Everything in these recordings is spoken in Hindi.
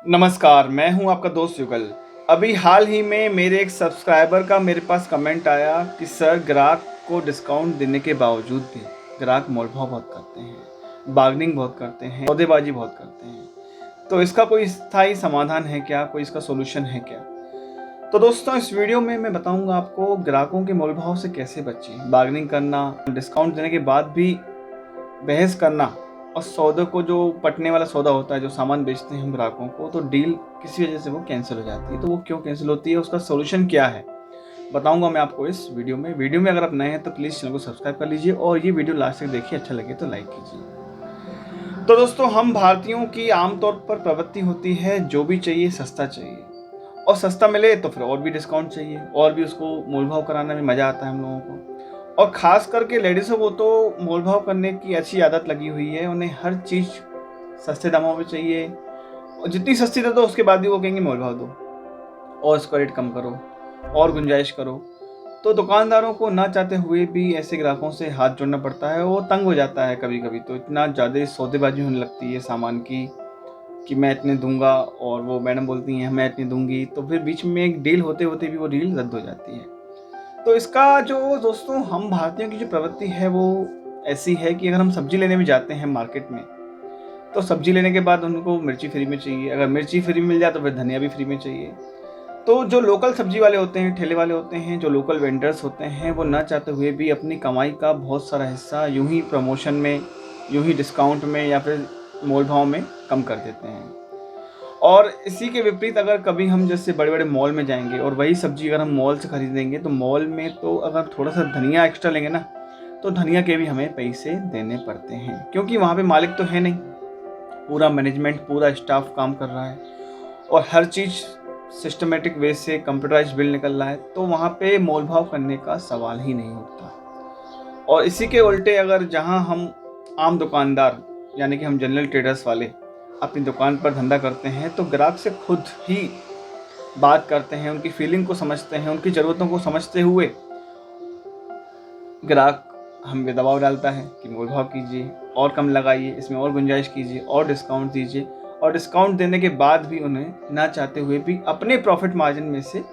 नमस्कार, मैं हूं आपका दोस्त युगल। अभी हाल ही में मेरे एक सब्सक्राइबर का मेरे पास कमेंट आया कि सर ग्राहक को डिस्काउंट देने के बावजूद भी ग्राहक मोलभाव बहुत करते हैं, बार्गेनिंग बहुत करते हैं, सौदेबाजी बहुत करते हैं। तो इसका कोई स्थायी समाधान है क्या? कोई इसका सॉल्यूशन है क्या? तो दोस्तों इस वीडियो में मैं बताऊंगा आपको ग्राहकों के मोलभाव से कैसे बचें। बार्गेनिंग करना, डिस्काउंट देने के बाद भी बहस करना और सौदे को जो पटने वाला सौदा होता है, जो सामान बेचते हैं हम ग्राहकों को, तो डील किसी वजह से वो कैंसिल हो जाती है। तो वो क्यों कैंसिल होती है, उसका सोल्यूशन क्या है, बताऊंगा मैं आपको इस वीडियो में अगर आप नए हैं तो प्लीज़ चैनल को सब्सक्राइब कर लीजिए और ये वीडियो लास्ट तक देखिए, अच्छा लगे तो लाइक कीजिए। तो दोस्तों हम भारतीयों की आमतौर पर प्रवृत्ति होती है जो भी चाहिए सस्ता चाहिए, और सस्ता मिले तो फिर और भी डिस्काउंट चाहिए, और भी उसको मोलभाव कराने में मज़ा आता है हम लोगों को। और ख़ास करके लेडीज़ों को तो मोलभाव करने की अच्छी आदत लगी हुई है। उन्हें हर चीज़ सस्ते दामों में चाहिए, और जितनी सस्ती दे दो उसके बाद भी वो कहेंगे मोलभाव दो और इसका रेट कम करो और गुंजाइश करो। तो दुकानदारों को ना चाहते हुए भी ऐसे ग्राहकों से हाथ जोड़ना पड़ता है। वो तंग हो जाता है कभी कभी, तो इतना ज़्यादा सौदेबाजी होने लगती है सामान की कि मैं इतने दूंगा और वो मैडम बोलती हैं मैं इतनी दूंगी, तो फिर बीच में एक डील होते होते भी वो डील रद्द हो जाती है। तो इसका जो दोस्तों हम भारतीयों की जो प्रवृत्ति है वो ऐसी है कि अगर हम सब्जी लेने भी जाते हैं मार्केट में, तो सब्जी लेने के बाद उनको मिर्ची फ्री में चाहिए। अगर मिर्ची फ्री में मिल जाए तो फिर धनिया भी फ्री में चाहिए। तो जो लोकल सब्जी वाले होते हैं, ठेले वाले होते हैं, जो लोकल वेंडर्स होते हैं, वो ना चाहते हुए भी अपनी कमाई का बहुत सारा हिस्सा यूं ही प्रमोशन में, यूं ही डिस्काउंट में या फिर मोल भाव में कम कर देते हैं। और इसी के विपरीत अगर कभी हम जैसे बड़े बड़े मॉल में जाएंगे और वही सब्जी अगर हम मॉल से खरीदेंगे, तो मॉल में तो अगर थोड़ा सा धनिया एक्स्ट्रा लेंगे ना, तो धनिया के भी हमें पैसे देने पड़ते हैं, क्योंकि वहाँ पे मालिक तो है नहीं, पूरा मैनेजमेंट, पूरा स्टाफ काम कर रहा है और हर चीज़ सिस्टमेटिक वे से कंप्यूटराइज बिल निकल रहा है। तो वहाँ पे मोल भाव करने का सवाल ही नहीं उठता। और इसी के उल्टे अगर जहाँ हम आम दुकानदार, यानी कि हम जनरल ट्रेडर्स वाले अपनी दुकान पर धंधा करते हैं, तो ग्राहक से खुद ही बात करते हैं, उनकी फीलिंग को समझते हैं, उनकी ज़रूरतों को समझते हुए ग्राहक हम पे दबाव डालता है कि मोल भाव कीजिए और कम लगाइए, इसमें और गुंजाइश कीजिए और डिस्काउंट दीजिए। और डिस्काउंट देने के बाद भी उन्हें ना चाहते हुए भी अपने प्रॉफिट मार्जिन में से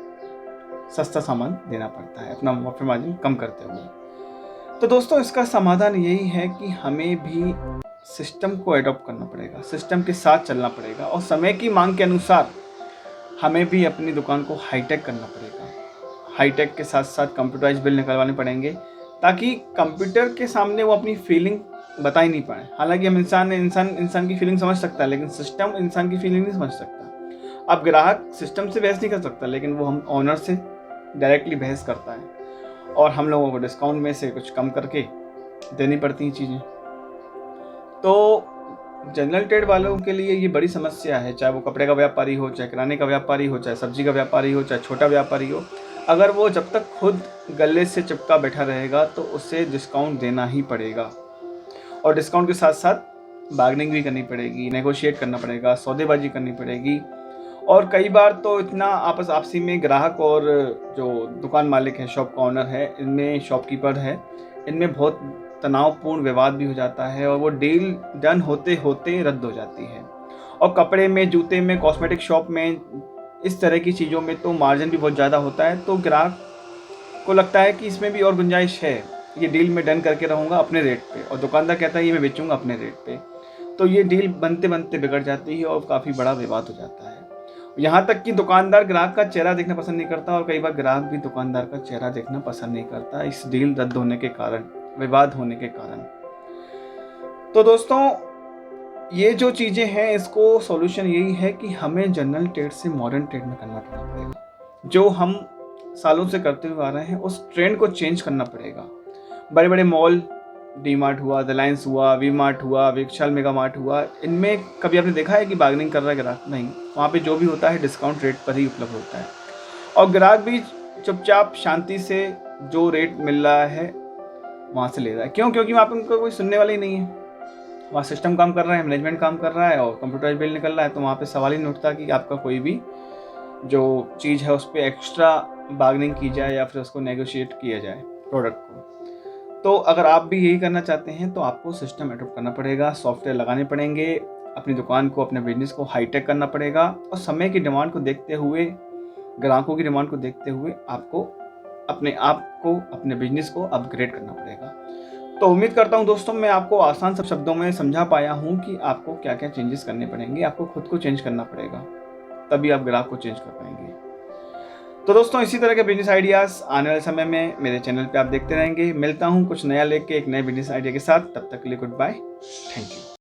सस्ता सामान देना पड़ता है, अपना प्रॉफिट मार्जिन कम करते हुए। तो दोस्तों इसका समाधान यही है कि हमें भी सिस्टम को एडॉप्ट करना पड़ेगा, सिस्टम के साथ चलना पड़ेगा, और समय की मांग के अनुसार हमें भी अपनी दुकान को हाईटेक करना पड़ेगा। हाईटेक के साथ साथ कंप्यूटराइज बिल निकलवाने पड़ेंगे, ताकि कंप्यूटर के सामने वो अपनी फीलिंग बता ही नहीं पाए। हालांकि हम इंसान की फीलिंग समझ सकता है, लेकिन सिस्टम इंसान की फीलिंग नहीं समझ सकता। अब ग्राहक सिस्टम से बहस नहीं कर सकता, लेकिन वो हम ऑनर से डायरेक्टली बहस करता है, और हम लोगों को डिस्काउंट में से कुछ कम करके देनी पड़ती हैं चीज़ें। तो जनरल ट्रेड वालों के लिए ये बड़ी समस्या है, चाहे वो कपड़े का व्यापारी हो, चाहे किराने का व्यापारी हो, चाहे सब्जी का व्यापारी हो, चाहे छोटा व्यापारी हो। अगर वो जब तक खुद गले से चिपका बैठा रहेगा तो उसे डिस्काउंट देना ही पड़ेगा, और डिस्काउंट के साथ साथ बार्गेनिंग भी करनी पड़ेगी, नेगोशिएट करना पड़ेगा, सौदेबाजी करनी पड़ेगी। और कई बार तो इतना आपसी में ग्राहक और जो दुकान मालिक है, शॉप का ऑनर है, इनमें शॉपकीपर है, इनमें बहुत तनावपूर्ण विवाद भी हो जाता है, और वो डील डन होते होते रद्द हो जाती है। और कपड़े में, जूते में, कॉस्मेटिक शॉप में, इस तरह की चीज़ों में तो मार्जिन भी बहुत ज़्यादा होता है। तो ग्राहक को लगता है कि इसमें भी और गुंजाइश है, ये डील में डन करके रहूँगा अपने रेट पे, और दुकानदार कहता है ये मैं बेचूंगा अपने रेट पे। तो ये डील बनते बनते बिगड़ जाती है और काफ़ी बड़ा विवाद हो जाता है। यहाँ तक कि दुकानदार ग्राहक का चेहरा देखना पसंद नहीं करता, और कई बार ग्राहक भी दुकानदार का चेहरा देखना पसंद नहीं करता, इस डील रद्द होने के कारण, विवाद होने के कारण। तो दोस्तों ये जो चीज़ें हैं, इसको सॉल्यूशन यही है कि हमें जनरल ट्रेड से मॉडर्न ट्रेड में कन्वर्ट करना पड़ेगा। जो हम सालों से करते हुए आ रहे हैं उस ट्रेंड को चेंज करना पड़ेगा। बड़े बड़े मॉल, डी मार्ट हुआ, रिलायंस हुआ, वी मार्ट हुआ, विशाल मेगा मार्ट हुआ, इनमें कभी आपने देखा है कि बार्गेनिंग कर रहा है ग्राहक? नहीं, वहाँ पे जो भी होता है डिस्काउंट रेट पर ही उपलब्ध होता है, और ग्राहक भी चुपचाप शांति से जो रेट मिल रहा है वहाँ से ले रहा है। क्यों? क्योंकि वहाँ पे उनको कोई सुनने वाला ही नहीं है। वहाँ सिस्टम काम कर रहा है, मैनेजमेंट काम कर रहा है, और कंप्यूटराइज बिल निकल रहा है। तो वहाँ पे सवाल ही नहीं उठता कि आपका कोई भी जो चीज़ है उस पर एक्स्ट्रा बार्गेनिंग की जाए या फिर उसको नेगोशिएट किया जाए प्रोडक्ट को। तो अगर आप भी यही करना चाहते हैं तो आपको सिस्टम एडॉप्ट करना पड़ेगा, सॉफ्टवेयर लगाने पड़ेंगे, अपनी दुकान को, अपने बिजनेस को हाईटेक करना पड़ेगा और समय की डिमांड को देखते हुए, ग्राहकों की डिमांड को देखते हुए आपको अपने आप को, अपने बिजनेस को अपग्रेड करना पड़ेगा। तो उम्मीद करता हूँ दोस्तों मैं आपको आसान सब शब्दों में समझा पाया हूँ कि आपको क्या क्या चेंजेस करने पड़ेंगे। आपको खुद को चेंज करना पड़ेगा, तभी आप ग्राहक को चेंज कर पाएंगे। तो दोस्तों इसी तरह के बिजनेस आइडियाज़ आने वाले समय में मेरे चैनल पे आप देखते रहेंगे। मिलता हूँ कुछ नया लेके एक नए बिजनेस आइडिया के साथ। तब तक के लिए गुड बाय, थैंक यू।